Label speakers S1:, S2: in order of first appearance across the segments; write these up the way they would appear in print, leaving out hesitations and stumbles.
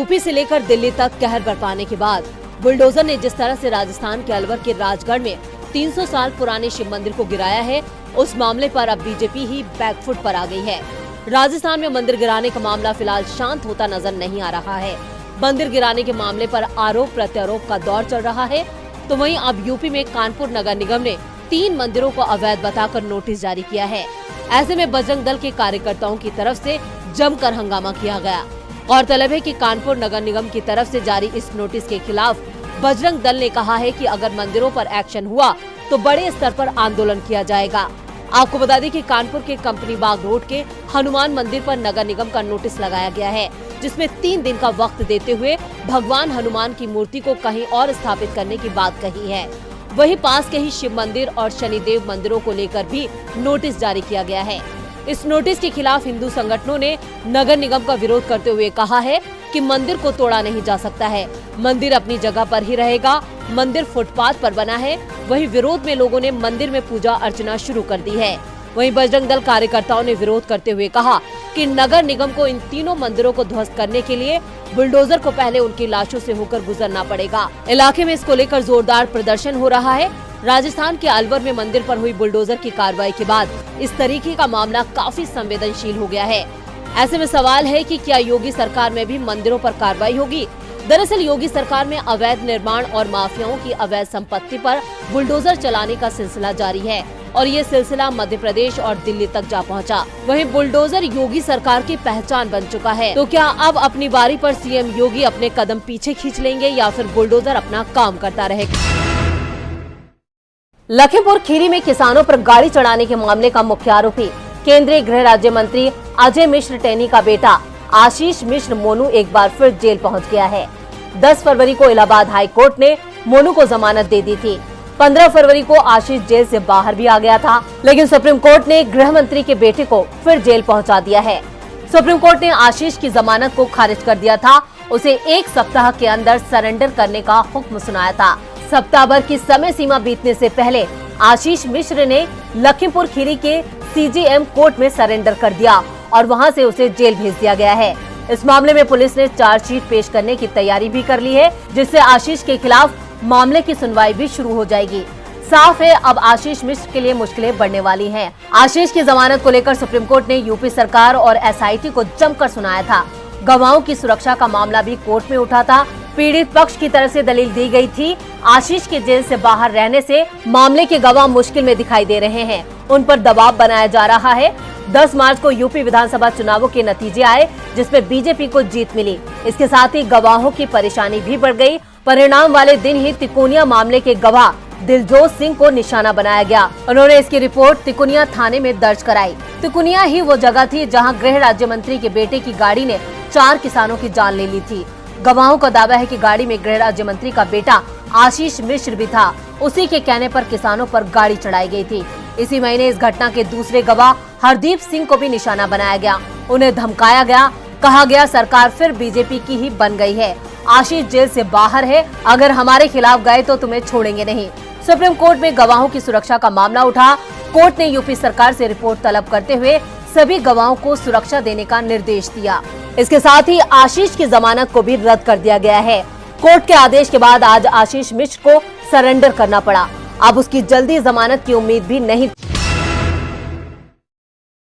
S1: UP से लेकर दिल्ली तक कहर बरपाने के बाद बुलडोजर ने जिस तरह से राजस्थान के अलवर के राजगढ़ में 300 साल पुराने शिव मंदिर को गिराया है, उस मामले पर अब बीजेपी ही बैकफुट पर आ गई है। राजस्थान में मंदिर गिराने का मामला फिलहाल शांत होता नजर नहीं आ रहा है। मंदिर गिराने के मामले पर आरोप प्रत्यारोप का दौर चल रहा है, तो वहीं अब यूपी में कानपुर नगर निगम ने 3 मंदिरों को अवैध बताकर नोटिस जारी किया है। ऐसे में बजरंग दल के कार्यकर्ताओं की तरफ से जमकर हंगामा किया गया। गौरतलब है कि कानपुर नगर निगम की तरफ से जारी इस नोटिस के खिलाफ बजरंग दल ने कहा है कि अगर मंदिरों पर एक्शन हुआ तो बड़े स्तर पर आंदोलन किया जाएगा। आपको बता दें कि कानपुर के कंपनी बाग रोड के हनुमान मंदिर पर नगर निगम का नोटिस लगाया गया है, जिसमें 3 दिन का वक्त देते हुए भगवान हनुमान की मूर्ति को कहीं और स्थापित करने की बात कही है। वहीं पास के ही शिव मंदिर और शनिदेव मंदिरों को लेकर भी नोटिस जारी किया गया है। इस नोटिस के खिलाफ हिंदू संगठनों ने नगर निगम का विरोध करते हुए कहा है कि मंदिर को तोड़ा नहीं जा सकता है, मंदिर अपनी जगह पर ही रहेगा। मंदिर फुटपाथ पर बना है। वहीं विरोध में लोगों ने मंदिर में पूजा अर्चना शुरू कर दी है। वहीं बजरंग दल कार्यकर्ताओं ने विरोध करते हुए कहा कि नगर निगम को इन तीनों मंदिरों को ध्वस्त करने के लिए बुलडोजर को पहले उनकी लाशों से होकर गुजरना पड़ेगा। इलाके में इसको लेकर जोरदार प्रदर्शन हो रहा है। राजस्थान के अलवर में मंदिर पर हुई बुलडोजर की कार्रवाई के बाद इस तरीके का मामला काफी संवेदनशील हो गया है। ऐसे में सवाल है कि क्या योगी सरकार में भी मंदिरों पर कार्रवाई होगी? दरअसल योगी सरकार में अवैध निर्माण और माफियाओं की अवैध संपत्ति पर बुलडोजर चलाने का सिलसिला जारी है और ये सिलसिला मध्य प्रदेश और दिल्ली तक जा पहुंचा। वहीं बुलडोजर योगी सरकार की पहचान बन चुका है। तो क्या अब अपनी बारी पर सीएम योगी अपने कदम पीछे खींच लेंगे या फिर बुलडोजर अपना काम करता रहेगा? लखीमपुर खीरी में किसानों पर गाड़ी चढ़ाने के मामले का मुख्य आरोपी केंद्रीय गृह राज्य मंत्री अजय मिश्र टेनी का बेटा आशीष मिश्र मोनू एक बार फिर जेल पहुंच गया है। 10 फरवरी को इलाहाबाद हाई कोर्ट ने मोनू को जमानत दे दी थी। 15 फरवरी को आशीष जेल से बाहर भी आ गया था, लेकिन सुप्रीम कोर्ट ने गृह मंत्री के बेटे को फिर जेल पहुंचा दिया है। सुप्रीम कोर्ट ने आशीष की जमानत को खारिज कर दिया था। उसे 1 सप्ताह के अंदर सरेंडर करने का हुक्म सुनाया था। सप्ताह भर की समय सीमा बीतने से पहले आशीष मिश्र ने लखीमपुर खीरी के सीजेएम कोर्ट में सरेंडर कर दिया और वहां से उसे जेल भेज दिया गया है। इस मामले में पुलिस ने चार्जशीट पेश करने की तैयारी भी कर ली है, जिससे आशीष के खिलाफ मामले की सुनवाई भी शुरू हो जाएगी। साफ है अब आशीष मिश्र के लिए मुश्किलें बढ़ने वाली हैं। आशीष की जमानत को लेकर सुप्रीम कोर्ट ने यूपी सरकार और एसआईटी को जमकर सुनाया था। गवाहों की सुरक्षा का मामला भी कोर्ट में उठा था। पीड़ित पक्ष की तरफ से दलील दी गई थी। आशीष के जेल से बाहर रहने से मामले के गवाह मुश्किल में दिखाई दे रहे हैं, उन पर दबाव बनाया जा रहा है। 10 मार्च को यूपी विधानसभा चुनावों के नतीजे आए, जिसमें बीजेपी को जीत मिली। इसके साथ ही गवाहों की परेशानी भी बढ़ गई। परिणाम वाले दिन ही तिकोनिया मामले के गवाह दिलजोत सिंह को निशाना बनाया गया। उन्होंने इसकी रिपोर्ट तिकोनिया थाने में दर्ज कराई। तिकोनिया ही वो जगह थी जहां गृह राज्य मंत्री के बेटे की गाड़ी ने 4 किसानों की जान ले ली थी। गवाहों का दावा है कि गाड़ी में गृह राज्य मंत्री का बेटा आशीष मिश्र भी था। उसी के कहने पर किसानों पर गाड़ी चढ़ाई गई थी। इसी महीने इस घटना के दूसरे गवाह हरदीप सिंह को भी निशाना बनाया गया। उन्हें धमकाया गया, कहा गया सरकार फिर बीजेपी की ही बन गई है। आशीष जेल से बाहर है, अगर हमारे खिलाफ गए तो तुम्हें छोड़ेंगे नहीं। सुप्रीम कोर्ट में गवाहों की सुरक्षा का मामला उठा। कोर्ट ने यूपी सरकार से रिपोर्ट तलब करते हुए सभी गवाहों को सुरक्षा देने का निर्देश दिया। इसके साथ ही आशीष की जमानत को भी रद्द कर दिया गया है। कोर्ट के आदेश के बाद आज आशीष मिश्र को सरेंडर करना पड़ा। अब उसकी जल्दी जमानत की उम्मीद भी नहीं।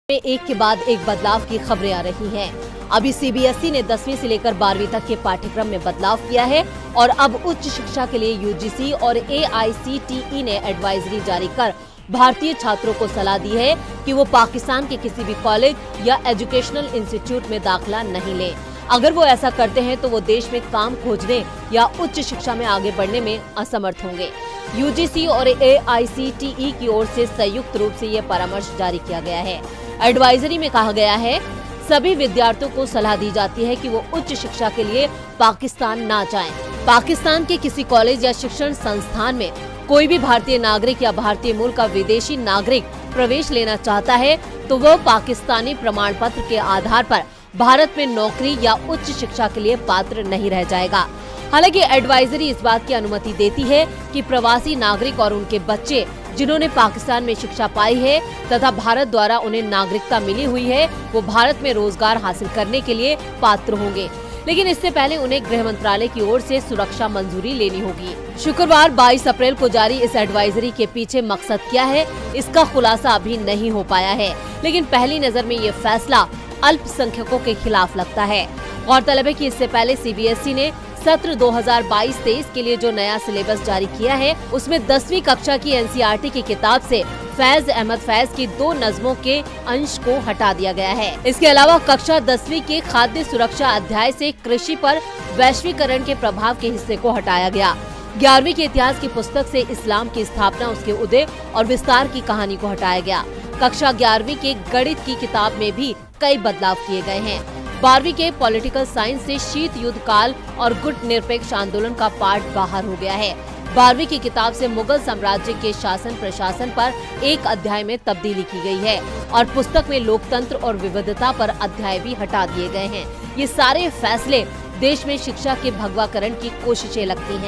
S1: एक के बाद एक बदलाव की खबरें आ रही हैं। अभी सीबीएसई ने 10वीं से लेकर 12वीं तक के पाठ्यक्रम में बदलाव किया है और अब उच्च शिक्षा के लिए यूजीसी और एआईसीटीई ने एडवाइजरी जारी कर भारतीय छात्रों को सलाह दी है कि वो पाकिस्तान के किसी भी कॉलेज या एजुकेशनल इंस्टीट्यूट में दाखिला नहीं लें। अगर वो ऐसा करते हैं तो वो देश में काम खोजने या उच्च शिक्षा में आगे बढ़ने में असमर्थ होंगे। यूजीसी और एआईसीटीई की ओर से संयुक्त रूप से ये परामर्श जारी किया गया है। एडवाइजरी में कहा गया है सभी विद्यार्थियों को सलाह दी जाती है कि वो उच्च शिक्षा के लिए पाकिस्तान ना जाएं। पाकिस्तान के किसी कॉलेज या शिक्षण संस्थान में कोई भी भारतीय नागरिक या भारतीय मूल का विदेशी नागरिक प्रवेश लेना चाहता है तो वह पाकिस्तानी प्रमाण पत्र के आधार पर भारत में नौकरी या उच्च शिक्षा के लिए पात्र नहीं रह जाएगा। हालांकि एडवाइजरी इस बात की अनुमति देती है कि प्रवासी नागरिक और उनके बच्चे जिन्होंने पाकिस्तान में शिक्षा पाई है तथा भारत द्वारा उन्हें नागरिकता मिली हुई है, वो भारत में रोजगार हासिल करने के लिए पात्र होंगे। लेकिन इससे पहले उन्हें गृह मंत्रालय की ओर से सुरक्षा मंजूरी लेनी होगी। शुक्रवार 22 अप्रैल को जारी इस एडवाइजरी के पीछे मकसद क्या है, इसका खुलासा अभी नहीं हो पाया है, लेकिन पहली नजर में ये फैसला अल्पसंख्यकों के खिलाफ लगता है। गौरतलब है कि इससे पहले सीबीएसई ने सत्र 2022-23 के लिए जो नया सिलेबस जारी किया है, उसमें 10वीं कक्षा की एनसीईआरटी की किताब से फैज अहमद फैज की 2 नज़मों के अंश को हटा दिया गया है। इसके अलावा कक्षा 10वीं के खाद्य सुरक्षा अध्याय से कृषि पर वैश्वीकरण के प्रभाव के हिस्से को हटाया गया। 11वीं के इतिहास की पुस्तक से इस्लाम की स्थापना, उसके उदय और विस्तार की कहानी को हटाया गया। कक्षा 11वीं के गणित की किताब में भी कई बदलाव किए गए हैं। 12वीं के पॉलिटिकल साइंस से शीत युद्ध काल और गुट निरपेक्ष आंदोलन का पाठ बाहर हो गया है। 12वीं की किताब से मुगल साम्राज्य के शासन प्रशासन पर एक अध्याय में तब्दीली की गई है और पुस्तक में लोकतंत्र और विविधता पर अध्याय भी हटा दिए गए हैं। ये सारे फैसले देश में शिक्षा के भगवाकरण की कोशिशें लगती हैं।